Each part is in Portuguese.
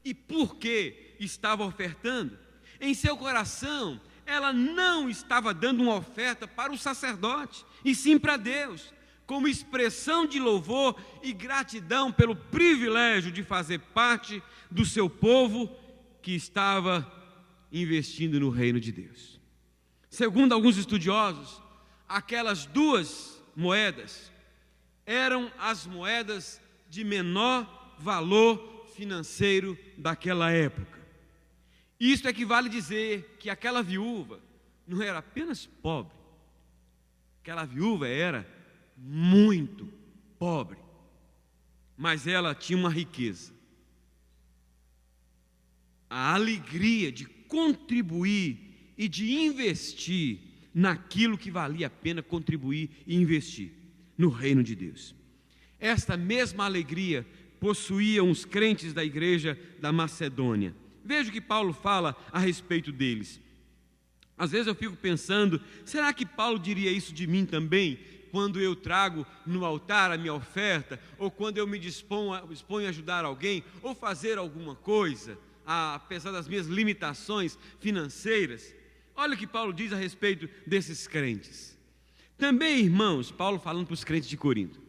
e por que estava ofertando. Em seu coração, ela não estava dando uma oferta para o sacerdote, e sim para Deus, como expressão de louvor e gratidão pelo privilégio de fazer parte do seu povo que estava investindo no reino de Deus. Segundo alguns estudiosos, aquelas duas moedas eram as moedas de menor valor financeiro daquela época. Isto equivale a dizer que aquela viúva não era apenas pobre, aquela viúva era muito pobre, mas ela tinha uma riqueza, a alegria de contribuir e de investir naquilo que valia a pena contribuir e investir no reino de Deus. Esta mesma alegria possuíam os crentes da igreja da Macedônia. Veja o que Paulo fala a respeito deles. Às vezes eu fico pensando, será que Paulo diria isso de mim também, quando eu trago no altar a minha oferta, ou quando eu me disponho a ajudar alguém, ou fazer alguma coisa, apesar das minhas limitações financeiras? Olha o que Paulo diz a respeito desses crentes. Também, irmãos, Paulo falando para os crentes de Corinto,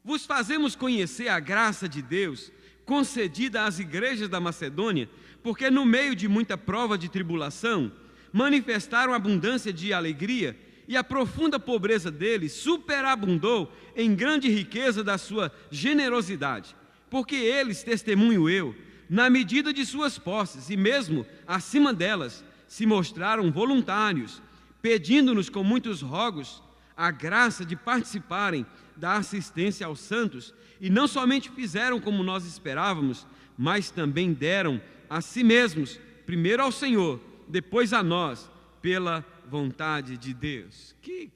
vos fazemos conhecer a graça de Deus concedida às igrejas da Macedônia, porque no meio de muita prova de tribulação, manifestaram abundância de alegria, e a profunda pobreza deles superabundou em grande riqueza da sua generosidade, porque eles, testemunho eu, na medida de suas posses, e mesmo acima delas, se mostraram voluntários, pedindo-nos com muitos rogos a graça de participarem da assistência aos santos, e não somente fizeram como nós esperávamos, mas também deram a si mesmos, primeiro ao Senhor, depois a nós, pela vontade de Deus. Que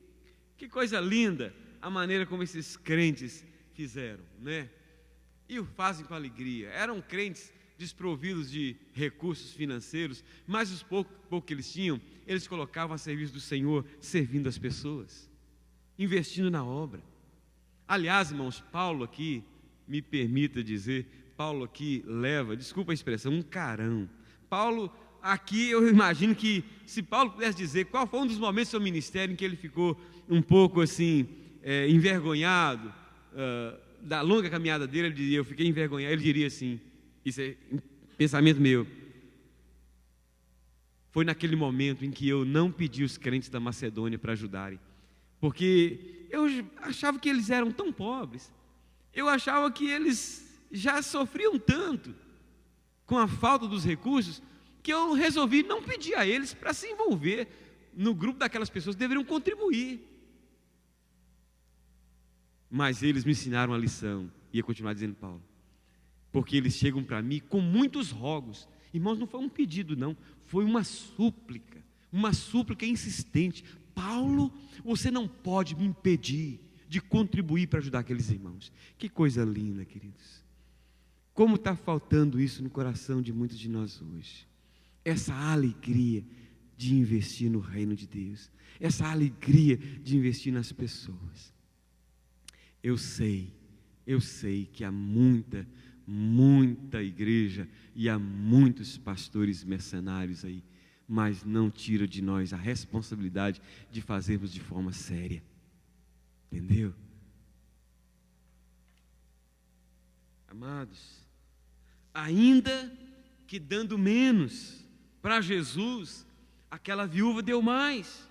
coisa linda a maneira como esses crentes fizeram, né? E o fazem com alegria. Eram crentes desprovidos de recursos financeiros, mas os pouco que eles tinham, eles colocavam a serviço do Senhor, servindo as pessoas, investindo na obra. Aliás, irmãos, Paulo aqui, me permita dizer, Paulo aqui leva, desculpa a expressão, um carão. Paulo aqui, eu imagino que se Paulo pudesse dizer qual foi um dos momentos do seu ministério em que ele ficou um pouco assim, envergonhado, da longa caminhada dele, ele diria, eu fiquei envergonhado, ele diria assim, isso é pensamento meu, foi naquele momento em que eu não pedi os crentes da Macedônia para ajudarem, porque eu achava que eles eram tão pobres, eu achava que eles já sofriam tanto com a falta dos recursos, que eu resolvi não pedir a eles para se envolver no grupo daquelas pessoas que deveriam contribuir. Mas eles me ensinaram a lição, ia continuar dizendo Paulo, porque eles chegam para mim com muitos rogos. Irmãos, não foi um pedido não, foi uma súplica insistente. Paulo, você não pode me impedir de contribuir para ajudar aqueles irmãos. Que coisa linda, queridos. Como está faltando isso no coração de muitos de nós hoje. Essa alegria de investir no reino de Deus, essa alegria de investir nas pessoas. Eu sei que há muita igreja e há muitos pastores mercenários aí, mas não tira de nós a responsabilidade de fazermos de forma séria, entendeu? Amados, ainda que dando menos para Jesus, aquela viúva deu mais,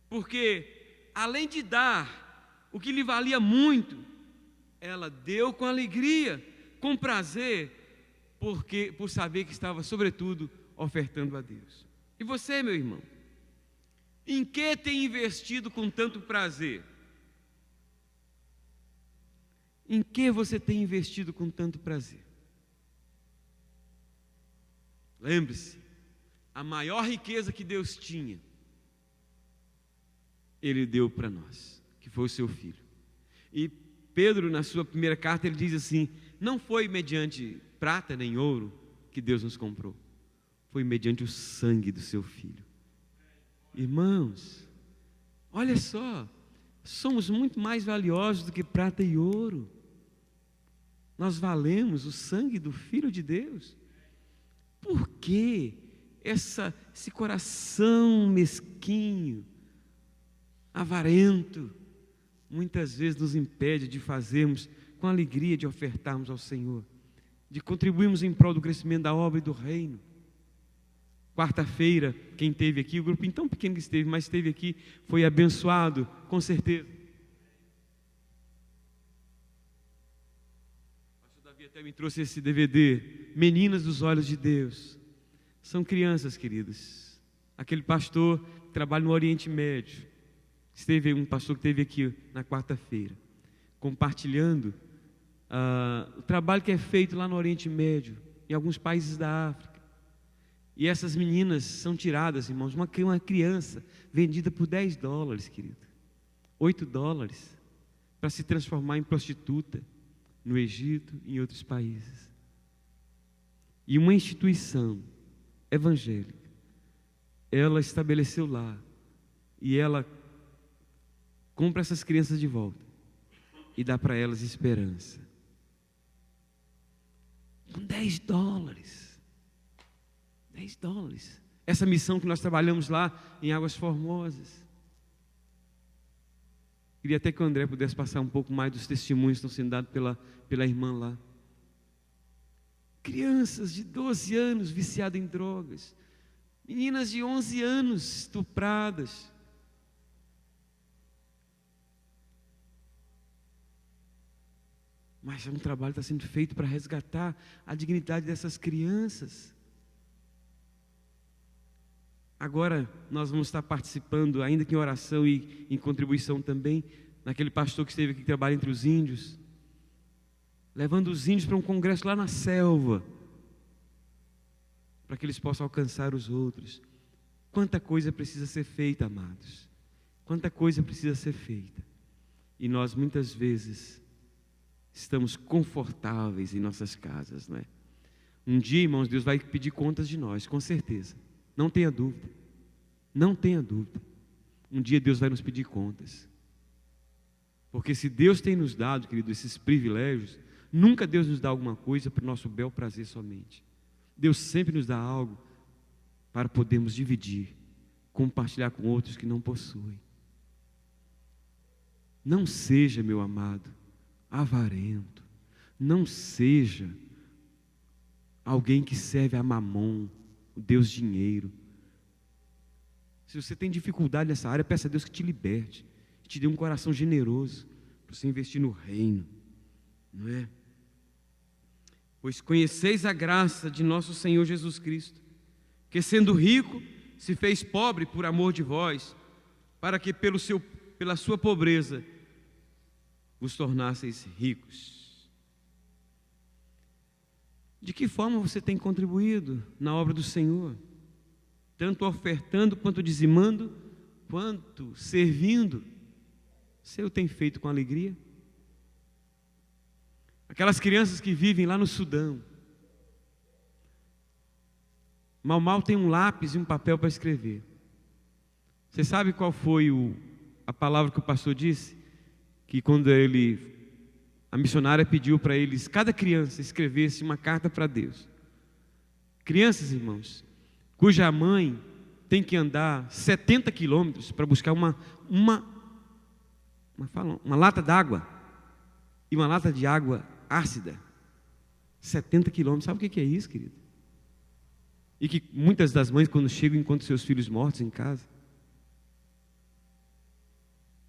porque além de dar o que lhe valia muito, ela deu com alegria, com prazer, por saber que estava sobretudo ofertando a Deus. E você, meu irmão, em que tem investido com tanto prazer? Em que você tem investido com tanto prazer? Lembre-se, a maior riqueza que Deus tinha, Ele deu para nós, que foi o seu Filho. E Pedro, na sua primeira carta, ele diz assim, não foi mediante prata nem ouro que Deus nos comprou, foi mediante o sangue do seu Filho. Irmãos, olha só, somos muito mais valiosos do que prata e ouro. Nós valemos o sangue do Filho de Deus. Por que esse coração mesquinho, avarento, muitas vezes nos impede de fazermos com alegria, de ofertarmos ao Senhor, de contribuirmos em prol do crescimento da obra e do reino? Quarta-feira, quem esteve aqui, o grupinho tão pequeno que esteve, mas esteve aqui, foi abençoado, com certeza. O pastor Davi até me trouxe esse DVD, Meninas dos Olhos de Deus. São crianças, queridos. Aquele pastor que trabalha no Oriente Médio, um pastor que esteve aqui na quarta-feira, compartilhando o trabalho que é feito lá no Oriente Médio, em alguns países da África. E essas meninas são tiradas, irmãos, uma criança vendida por $10, querido, $8, para se transformar em prostituta no Egito e em outros países. E uma instituição evangélica, ela estabeleceu lá, e ela compra essas crianças de volta e dá para elas esperança. Com $10. $10. Essa missão que nós trabalhamos lá em Águas Formosas. Queria até que o André pudesse passar um pouco mais dos testemunhos que estão sendo dados pela irmã lá. Crianças de 12 anos viciadas em drogas. Meninas de 11 anos estupradas. Mas um trabalho está sendo feito para resgatar a dignidade dessas crianças. Agora nós vamos estar participando, ainda que em oração e em contribuição também, naquele pastor que esteve aqui, que trabalha entre os índios, levando os índios para um congresso lá na selva, para que eles possam alcançar os outros. Quanta coisa precisa ser feita, amados. Quanta coisa precisa ser feita. E nós muitas vezes estamos confortáveis em nossas casas, não é? Um dia, irmãos, Deus vai pedir contas de nós, com certeza. Não tenha dúvida. Não tenha dúvida. Um dia Deus vai nos pedir contas. Porque se Deus tem nos dado, querido, esses privilégios, nunca Deus nos dá alguma coisa para o nosso bel prazer somente. Deus sempre nos dá algo para podermos dividir, compartilhar com outros que não possuem. Não seja, meu amado, avarento. Não seja alguém que serve a Mamon, o Deus dinheiro. Se você tem dificuldade nessa área, peça a Deus que te liberte, que te dê um coração generoso para você investir no reino, não é? Pois conheceis a graça de nosso Senhor Jesus Cristo, que sendo rico, se fez pobre por amor de vós, para que pela sua pobreza vos tornasseis ricos. De que forma você tem contribuído na obra do Senhor? Tanto ofertando, quanto dizimando, quanto servindo. Você o tem feito com alegria? Aquelas crianças que vivem lá no Sudão, mal tem um lápis e um papel para escrever. Você sabe qual foi a palavra que o pastor disse? Que quando a missionária pediu para eles, cada criança escrevesse uma carta para Deus. Crianças, irmãos, cuja mãe tem que andar 70 quilômetros para buscar uma lata d'água e uma lata de água ácida. 70 quilômetros, sabe o que é isso, querido? E que muitas das mães, quando chegam, encontram seus filhos mortos em casa.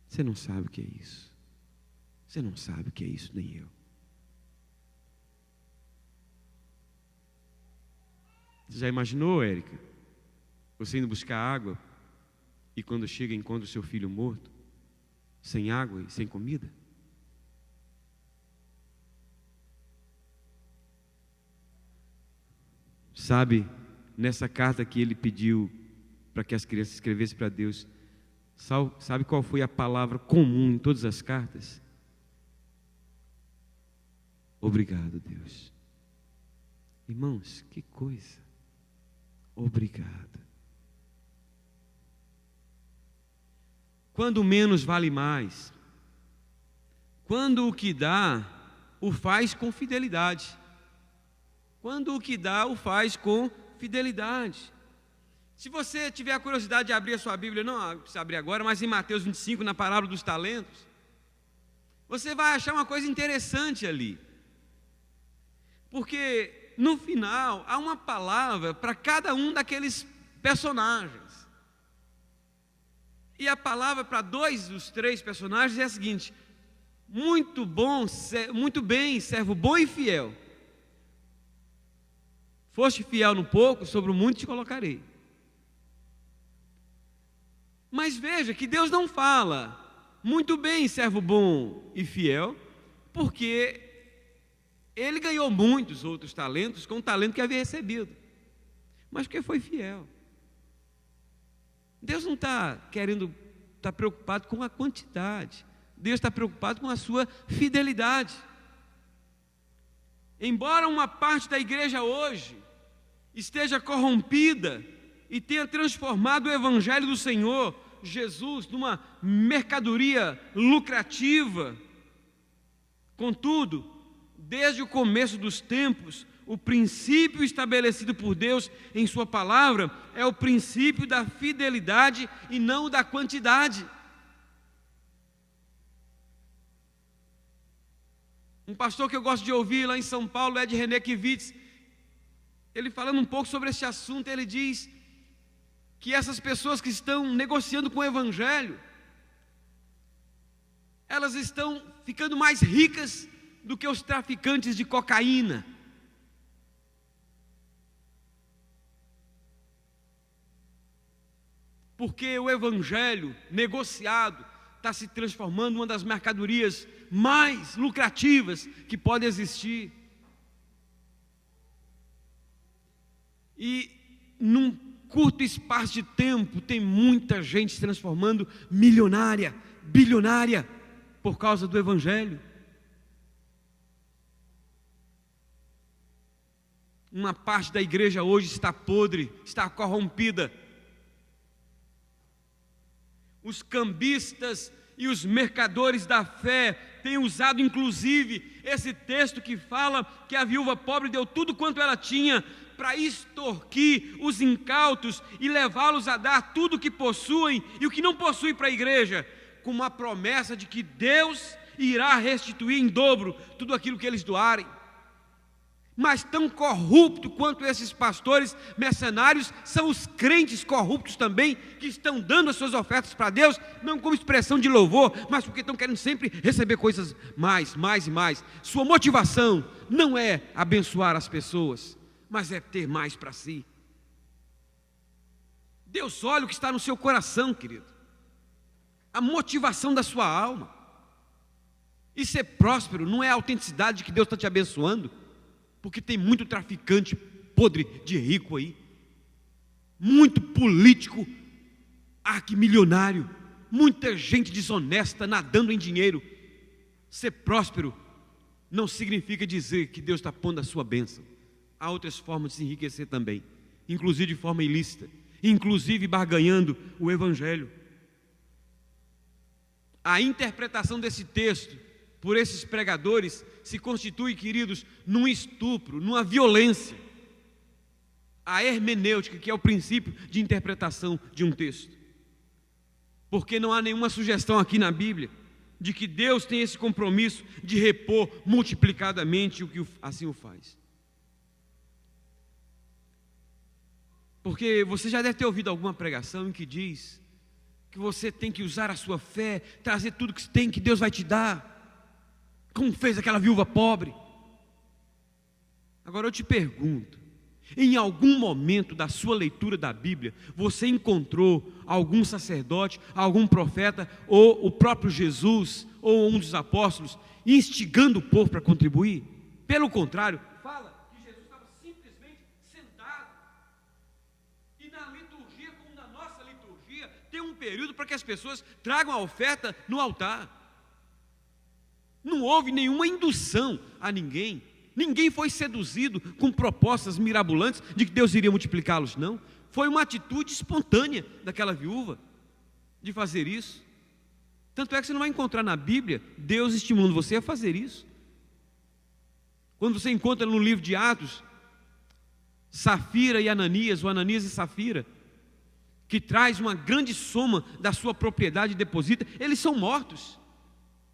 Você não sabe o que é isso. Você não sabe o que é isso, nem eu. Você já imaginou, Érica? Você indo buscar água e quando chega encontra o seu filho morto, sem água e sem comida? Sabe, nessa carta que ele pediu para que as crianças escrevessem para Deus, sabe qual foi a palavra comum em todas as cartas? Obrigado, Deus. Irmãos, que coisa. Obrigado. Quando menos vale mais. Quando o que dá o faz com fidelidade. Quando o que dá, o faz com fidelidade. Se você tiver a curiosidade de abrir a sua Bíblia, não precisa abrir agora, mas em Mateus 25, na parábola dos talentos, você vai achar uma coisa interessante ali. Porque no final há uma palavra para cada um daqueles personagens. E a palavra para 2 dos 3 personagens é a seguinte: muito bem, servo bom e fiel. Foste fiel no pouco, sobre o muito te colocarei. Mas veja que Deus não fala muito bem, servo bom e fiel, porque ele ganhou muitos outros talentos com o talento que havia recebido, mas porque foi fiel. Deus não está preocupado com a quantidade, Deus está preocupado com a sua fidelidade. Embora uma parte da igreja hoje esteja corrompida e tenha transformado o Evangelho do Senhor Jesus numa mercadoria lucrativa, contudo, desde o começo dos tempos, o princípio estabelecido por Deus em sua palavra é o princípio da fidelidade e não da quantidade. Um pastor que eu gosto de ouvir lá em São Paulo, Ed René Kivitz, ele falando um pouco sobre esse assunto, ele diz que essas pessoas que estão negociando com o Evangelho, elas estão ficando mais ricas do que os traficantes de cocaína. Porque o Evangelho negociado está se transformando em uma das mercadorias mais lucrativas que pode existir. E num curto espaço de tempo tem muita gente se transformando milionária, bilionária, por causa do Evangelho. Uma parte da igreja hoje está podre, está corrompida. Os cambistas e os mercadores da fé têm usado inclusive esse texto que fala que a viúva pobre deu tudo quanto ela tinha para extorquir os incautos e levá-los a dar tudo o que possuem e o que não possuem para a igreja, com uma promessa de que Deus irá restituir em dobro tudo aquilo que eles doarem. Mas tão corrupto quanto esses pastores mercenários são os crentes corruptos também, que estão dando as suas ofertas para Deus, não como expressão de louvor, mas porque estão querendo sempre receber coisas mais e mais. Sua motivação não é abençoar as pessoas, mas é ter mais para si. Deus olha o que está no seu coração, querido, a motivação da sua alma. E ser próspero não é a autenticidade de que Deus está te abençoando, porque tem muito traficante podre de rico aí, muito político arquimilionário, muita gente desonesta nadando em dinheiro. Ser próspero não significa dizer que Deus está pondo a sua bênção. Há outras formas de se enriquecer também, inclusive de forma ilícita, inclusive barganhando o Evangelho. A interpretação desse texto por esses pregadores se constitui, queridos, num estupro, numa violência. A hermenêutica, que é o princípio de interpretação de um texto. Porque não há nenhuma sugestão aqui na Bíblia de que Deus tem esse compromisso de repor multiplicadamente o que assim o faz. Porque você já deve ter ouvido alguma pregação em que diz que você tem que usar a sua fé, trazer tudo que tem, que Deus vai te dar, como fez aquela viúva pobre. Agora eu te pergunto, em algum momento da sua leitura da Bíblia, você encontrou algum sacerdote, algum profeta, ou o próprio Jesus, ou um dos apóstolos, instigando o povo para contribuir? Pelo contrário, fala que Jesus estava simplesmente sentado. E na liturgia, como na nossa liturgia, tem um período para que as pessoas tragam a oferta no altar. Não houve nenhuma indução a ninguém. Ninguém foi seduzido com propostas mirabolantes de que Deus iria multiplicá-los, não. Foi uma atitude espontânea daquela viúva de fazer isso. Tanto é que você não vai encontrar na Bíblia Deus estimulando você a fazer isso. Quando você encontra no livro de Atos, Safira e Ananias, ou Ananias e Safira, que traz uma grande soma da sua propriedade e deposita, eles são mortos,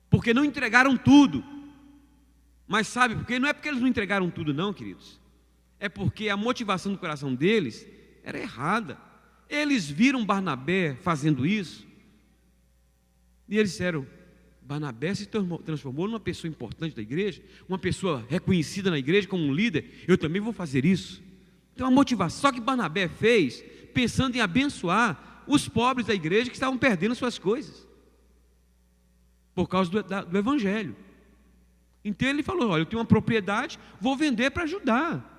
porque não entregaram tudo. Mas sabe por quê? Não é porque eles não entregaram tudo não, queridos. É porque a motivação do coração deles era errada. Eles viram Barnabé fazendo isso, e eles disseram: Barnabé se transformou numa pessoa importante da igreja, uma pessoa reconhecida na igreja como um líder, eu também vou fazer isso. Então a motivação, só que Barnabé fez pensando em abençoar os pobres da igreja que estavam perdendo suas coisas, por causa do evangelho. Então ele falou: olha, eu tenho uma propriedade, vou vender para ajudar.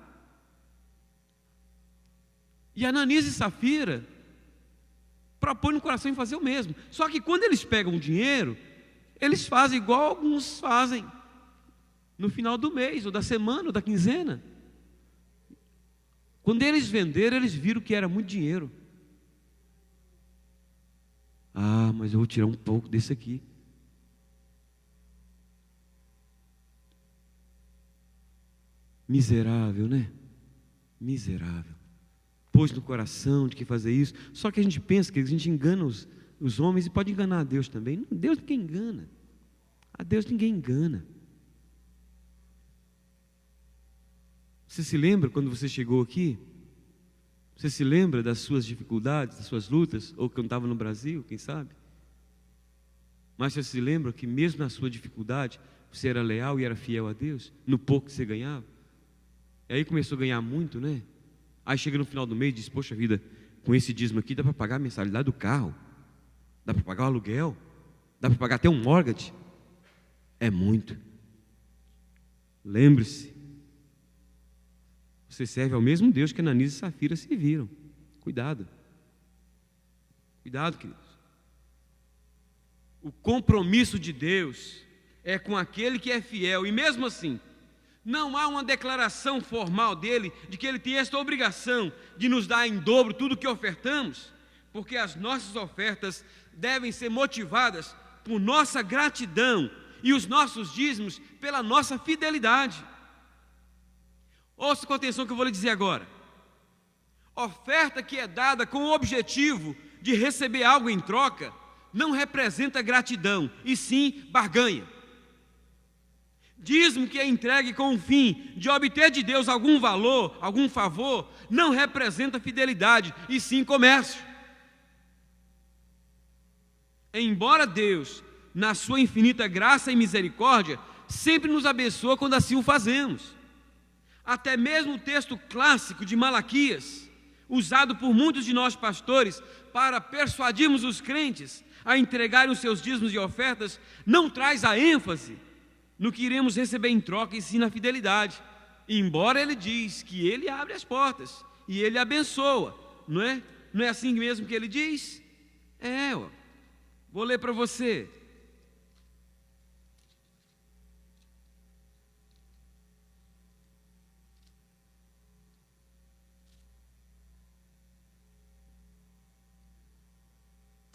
E Ananias e Safira propõem no coração em fazer o mesmo. Só que quando eles pegam o dinheiro, eles fazem igual alguns fazem no final do mês, ou da semana, ou da quinzena. Quando eles venderam, eles viram que era muito dinheiro. Ah, mas eu vou tirar um pouco desse aqui. Miserável, né? Miserável. Pôs no coração de que fazer isso. Só que a gente pensa que a gente engana os homens e pode enganar a Deus também. Deus ninguém engana. A Deus ninguém engana. Você se lembra quando você chegou aqui? Você se lembra das suas dificuldades, das suas lutas? Ou quando estava no Brasil, quem sabe? Mas você se lembra que mesmo na sua dificuldade, você era leal e era fiel a Deus? No pouco que você ganhava? E aí começou a ganhar muito, né? Aí chega no final do mês e diz: poxa vida, com esse dízimo aqui dá para pagar a mensalidade do carro, dá para pagar o aluguel, dá para pagar até um mortgage. É muito. Lembre-se, você serve ao mesmo Deus que Ananias e Safira serviram. Cuidado. Cuidado, queridos. O compromisso de Deus é com aquele que é fiel, e mesmo assim, não há uma declaração formal dele de que ele tem esta obrigação de nos dar em dobro tudo o que ofertamos, porque as nossas ofertas devem ser motivadas por nossa gratidão e os nossos dízimos pela nossa fidelidade. Ouça com atenção o que eu vou lhe dizer agora. Oferta que é dada com o objetivo de receber algo em troca não representa gratidão, e sim barganha. Dízimo que é entregue com o fim de obter de Deus algum valor, algum favor, não representa fidelidade, e sim comércio. Embora Deus, na sua infinita graça e misericórdia, sempre nos abençoa quando assim o fazemos. Até mesmo o texto clássico de Malaquias, usado por muitos de nós pastores para persuadirmos os crentes a entregarem os seus dízimos e ofertas, não traz a ênfase no que iremos receber em troca, e sim na fidelidade. Embora ele diz que ele abre as portas e ele abençoa, não é? Não é assim mesmo que ele diz? Vou ler para você.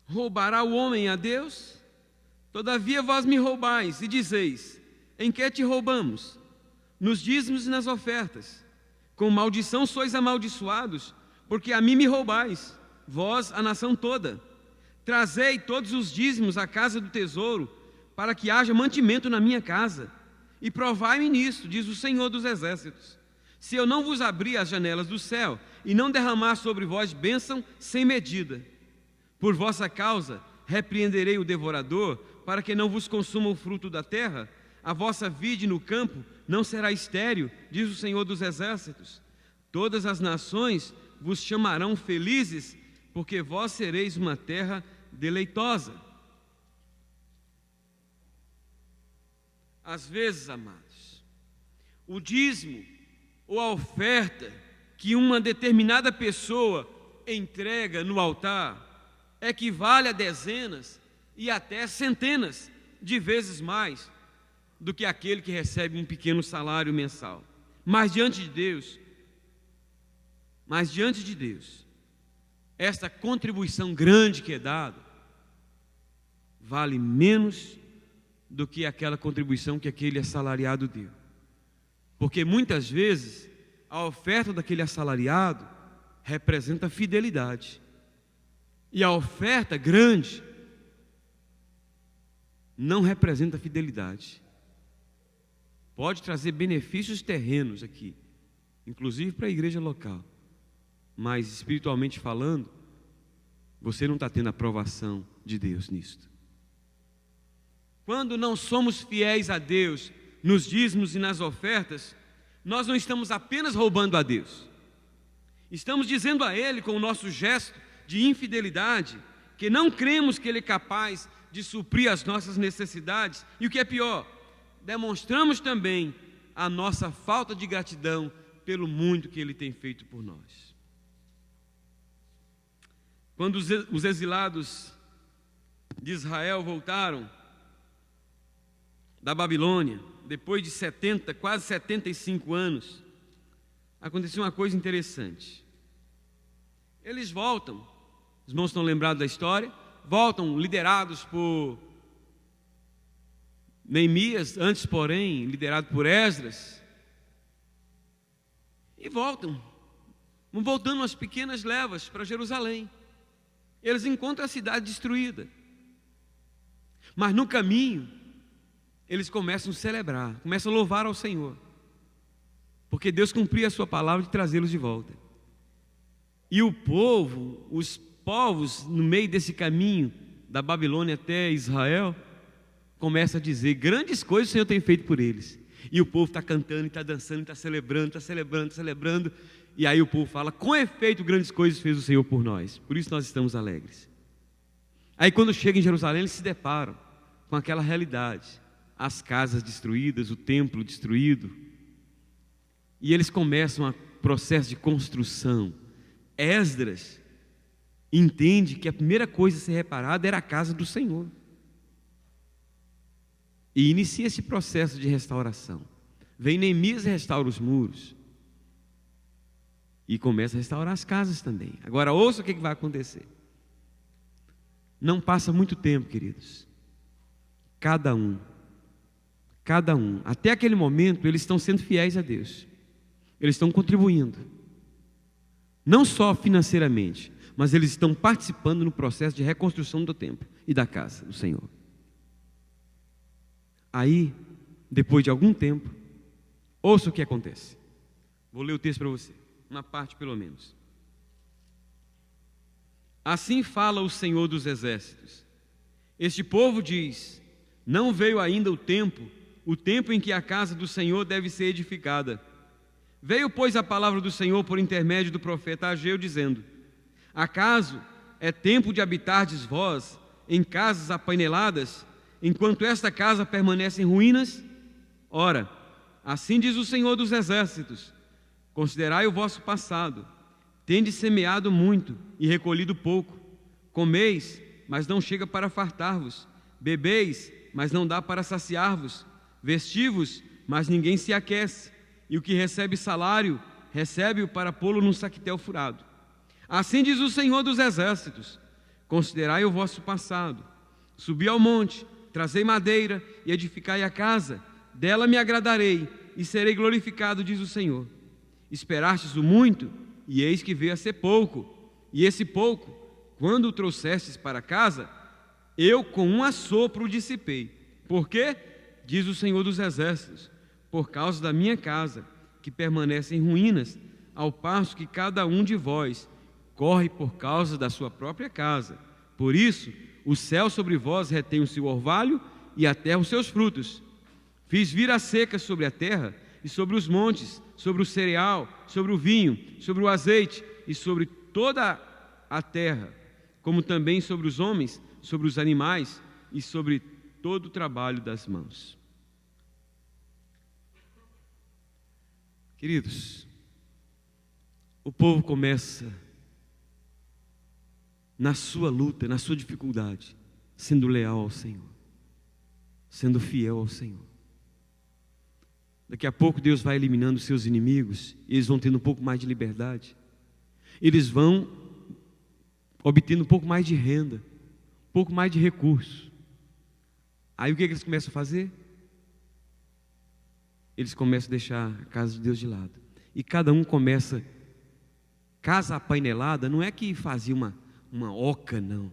Roubará o homem a Deus? Todavia vós me roubais e dizeis: em que te roubamos? Nos dízimos e nas ofertas. Com maldição sois amaldiçoados, porque a mim me roubais, vós, a nação toda. Trazei todos os dízimos à casa do tesouro, para que haja mantimento na minha casa. E provai-me nisso, diz o Senhor dos Exércitos, se eu não vos abrir as janelas do céu, e não derramar sobre vós bênção sem medida. Por vossa causa repreenderei o devorador, para que não vos consuma o fruto da terra. A vossa vide no campo não será estéril, diz o Senhor dos Exércitos. Todas as nações vos chamarão felizes, porque vós sereis uma terra deleitosa. Às vezes, amados, o dízimo ou a oferta que uma determinada pessoa entrega no altar equivale a dezenas e até centenas de vezes mais do que aquele que recebe um pequeno salário mensal. Mas diante de Deus, esta contribuição grande que é dada vale menos do que aquela contribuição que aquele assalariado deu. Porque muitas vezes a oferta daquele assalariado representa fidelidade. E a oferta grande não representa fidelidade. Pode trazer benefícios terrenos aqui, inclusive para a igreja local. Mas espiritualmente falando, você não está tendo a aprovação de Deus nisto. Quando não somos fiéis a Deus nos dízimos e nas ofertas, nós não estamos apenas roubando a Deus. Estamos dizendo a Ele, com o nosso gesto de infidelidade, que não cremos que Ele é capaz de suprir as nossas necessidades. E o que é pior, demonstramos também a nossa falta de gratidão pelo muito que Ele tem feito por nós. Quando os exilados de Israel voltaram da Babilônia, depois de 70, quase 75 anos, aconteceu uma coisa interessante. Eles voltam, os irmãos estão lembrados da história, voltam liderados por Neemias, antes porém liderado por Esdras, e vão voltando umas pequenas levas para Jerusalém. Eles encontram a cidade destruída, mas no caminho eles começam a celebrar, começam a louvar ao Senhor, porque Deus cumpriu a sua palavra de trazê-los de volta. E o povo, os povos no meio desse caminho da Babilônia até Israel, começa a dizer: grandes coisas o Senhor tem feito por eles. E o povo está cantando, está dançando, está celebrando, está celebrando, está celebrando. E aí o povo fala: com efeito, grandes coisas fez o Senhor por nós, por isso nós estamos alegres. Aí quando chegam em Jerusalém, eles se deparam com aquela realidade: as casas destruídas, o templo destruído. E eles começam um processo de construção. Esdras entende que a primeira coisa a ser reparada era a casa do Senhor. E inicia esse processo de restauração. Vem Neemias e restaura os muros. E começa a restaurar as casas também. Agora ouça o que vai acontecer. Não passa muito tempo, queridos. Cada um, até aquele momento eles estão sendo fiéis a Deus. Eles estão contribuindo. Não só financeiramente, mas eles estão participando no processo de reconstrução do templo e da casa do Senhor. Aí, depois de algum tempo, ouça o que acontece. Vou ler o texto para você, uma parte pelo menos. Assim fala o Senhor dos Exércitos: este povo diz: não veio ainda o tempo em que a casa do Senhor deve ser edificada. Veio, pois, a palavra do Senhor por intermédio do profeta Ageu, dizendo: acaso é tempo de habitardes vós em casas apaineladas, enquanto esta casa permanece em ruínas? Ora, assim diz o Senhor dos Exércitos: considerai o vosso passado. Tendes semeado muito e recolhido pouco. Comeis, mas não chega para fartar-vos. Bebeis, mas não dá para saciar-vos. Vestivos, mas ninguém se aquece. E o que recebe salário, recebe-o para pô-lo num saquetel furado. Assim diz o Senhor dos Exércitos: considerai o vosso passado. Subi ao monte, trazei madeira e edificai a casa. Dela me agradarei e serei glorificado, diz o Senhor. Esperastes o muito, e eis que veio a ser pouco. E esse pouco, quando o trouxestes para casa, eu com um assopro o dissipei. Por quê? Diz o Senhor dos Exércitos: por causa da minha casa, que permanece em ruínas, ao passo que cada um de vós corre por causa da sua própria casa. Por isso, o céu sobre vós retém o seu orvalho e a terra os seus frutos. Fiz vir a seca sobre a terra e sobre os montes, sobre o cereal, sobre o vinho, sobre o azeite e sobre toda a terra, como também sobre os homens, sobre os animais e sobre todo o trabalho das mãos. Queridos, o povo começa na sua luta, na sua dificuldade, sendo leal ao Senhor, sendo fiel ao Senhor. Daqui a pouco Deus vai eliminando os seus inimigos, e eles vão tendo um pouco mais de liberdade. Eles vão obtendo um pouco mais de renda, um pouco mais de recurso. Aí o que eles começam a fazer? eles começam a deixar a casa de Deus de lado. E cada um começa, casa apainelada, não é que fazia uma oca, não.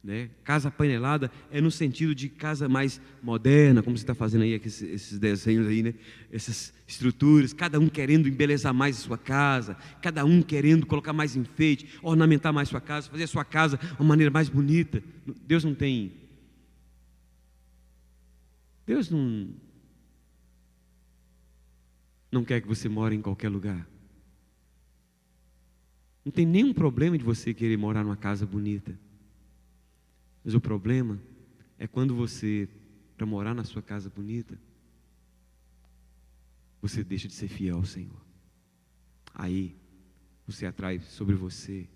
Né? Casa apainelada é no sentido de casa mais moderna, como você está fazendo aí, esses desenhos aí, né? Essas estruturas, cada um querendo embelezar mais a sua casa, cada um querendo colocar mais enfeite, ornamentar mais a sua casa, fazer a sua casa de uma maneira mais bonita. Deus não quer que você more em qualquer lugar. Não tem nenhum problema de você querer morar numa casa bonita. Mas o problema é quando você, para morar na sua casa bonita, você deixa de ser fiel ao Senhor. Aí, você atrai sobre você,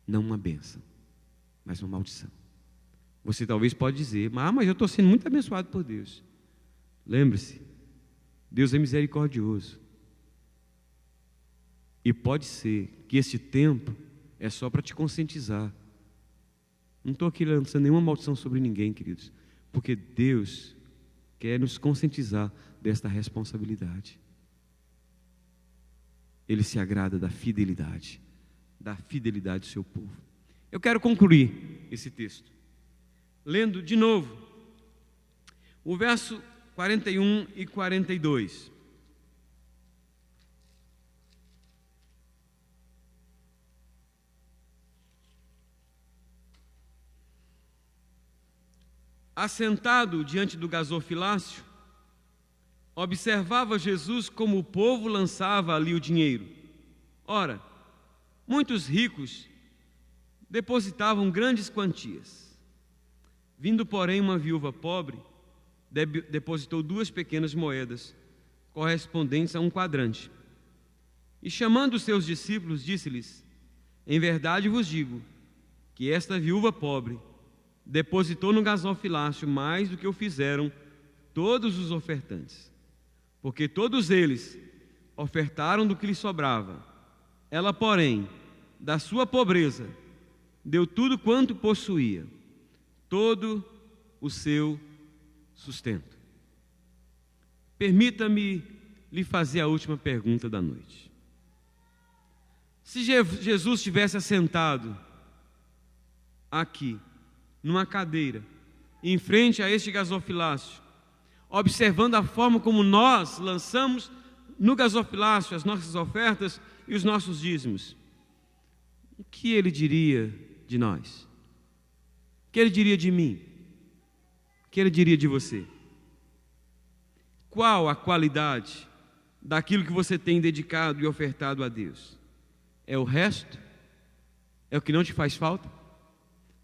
não uma bênção, mas uma maldição. Você talvez pode dizer, mas eu estou sendo muito abençoado por Deus. Lembre-se, Deus é misericordioso. E pode ser que esse tempo é só para te conscientizar. Não estou aqui lançando nenhuma maldição sobre ninguém, queridos, porque Deus quer nos conscientizar desta responsabilidade. Ele se agrada da fidelidade do seu povo. Eu quero concluir esse texto, lendo de novo o verso 41 e 42. Assentado diante do gasofilácio, observava Jesus como o povo lançava ali o dinheiro. Ora, muitos ricos depositavam grandes quantias. Vindo, porém, uma viúva pobre, depositou 2 pequenas moedas, correspondentes a 1 quadrante. E chamando os seus discípulos, disse-lhes: em verdade vos digo, que esta viúva pobre depositou no gasofilácio mais do que o fizeram todos os ofertantes, porque todos eles ofertaram do que lhe sobrava. Ela, porém, da sua pobreza, deu tudo quanto possuía, todo o seu sustento. Permita-me lhe fazer a última pergunta da noite. Se Jesus estivesse assentado aqui, numa cadeira, em frente a este gasofilácio, observando a forma como nós lançamos no gasofilácio as nossas ofertas e os nossos dízimos, o que ele diria de nós? O que ele diria de mim? O que ele diria de você? Qual a qualidade daquilo que você tem dedicado e ofertado a Deus? É o resto? É o que não te faz falta?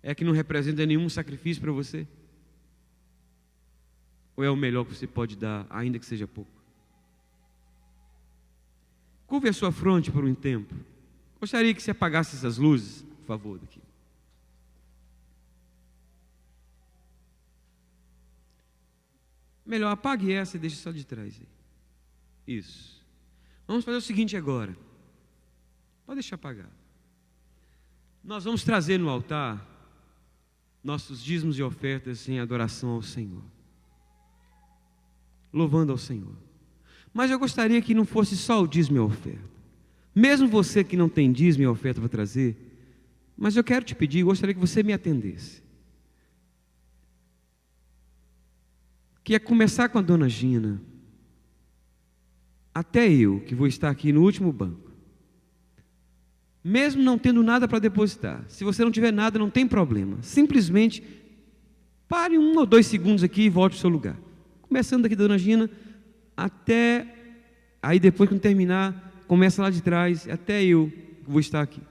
É que não representa nenhum sacrifício para você? Ou é o melhor que você pode dar, ainda que seja pouco? Curve a sua fronte por um tempo. Gostaria que você apagasse essas luzes, por favor, daqui. Melhor, apague essa e deixe só de trás aí. Isso. Vamos fazer o seguinte agora. Pode deixar apagado. Nós vamos trazer no altar nossos dízimos e ofertas em adoração ao Senhor, louvando ao Senhor. Mas eu gostaria que não fosse só o dízimo e a oferta. Mesmo você que não tem dízimo e oferta para trazer, mas eu quero te pedir, gostaria que você me atendesse. Que é começar com a dona Gina, até eu, que vou estar aqui no último banco. Mesmo não tendo nada para depositar, se você não tiver nada, não tem problema. Simplesmente pare 1 ou 2 segundos aqui e volte ao seu lugar. Começando daqui da dona Gina, até aí depois quando terminar, começa lá de trás, até eu que vou estar aqui.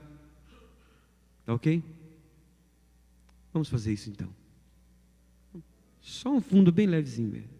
Tá ok? Vamos fazer isso então. Só um fundo bem levezinho mesmo.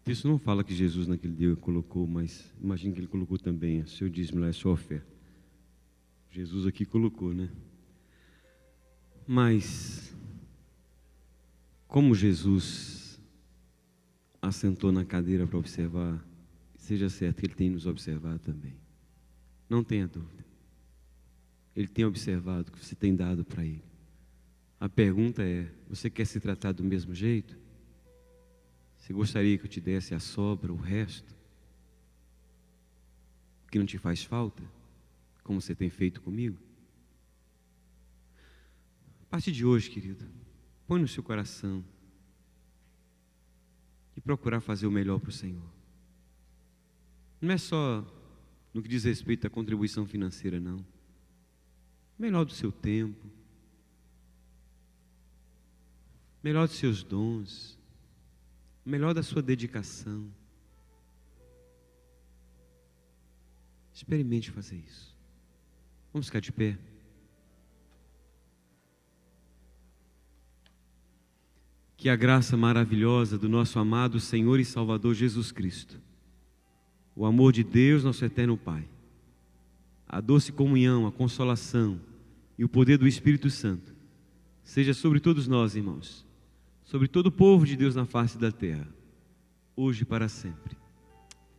texto não fala que Jesus naquele dia colocou, mas imagino que ele colocou também o seu dízimo lá, a sua oferta. Jesus aqui colocou, né? Mas, como Jesus assentou na cadeira para observar, seja certo que Ele tem nos observado também. Não tenha dúvida. Ele tem observado o que você tem dado para Ele. A pergunta é, você quer se tratar do mesmo jeito? Você gostaria que eu te desse a sobra, o resto? Que não te faz falta? Como você tem feito comigo? A partir de hoje, querido, põe no seu coração e procurar fazer o melhor para o Senhor. Não é só no que diz respeito à contribuição financeira, não. Melhor do seu tempo, melhor dos seus dons, melhor da sua dedicação. Experimente fazer isso. Vamos ficar de pé. Que a graça maravilhosa do nosso amado Senhor e Salvador Jesus Cristo, o amor de Deus, nosso eterno Pai, a doce comunhão, a consolação e o poder do Espírito Santo, seja sobre todos nós, irmãos, sobre todo o povo de Deus na face da terra, hoje e para sempre.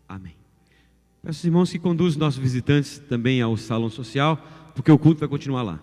Amém. Peço aos irmãos que conduzam nossos visitantes também ao salão social, porque o culto vai continuar lá.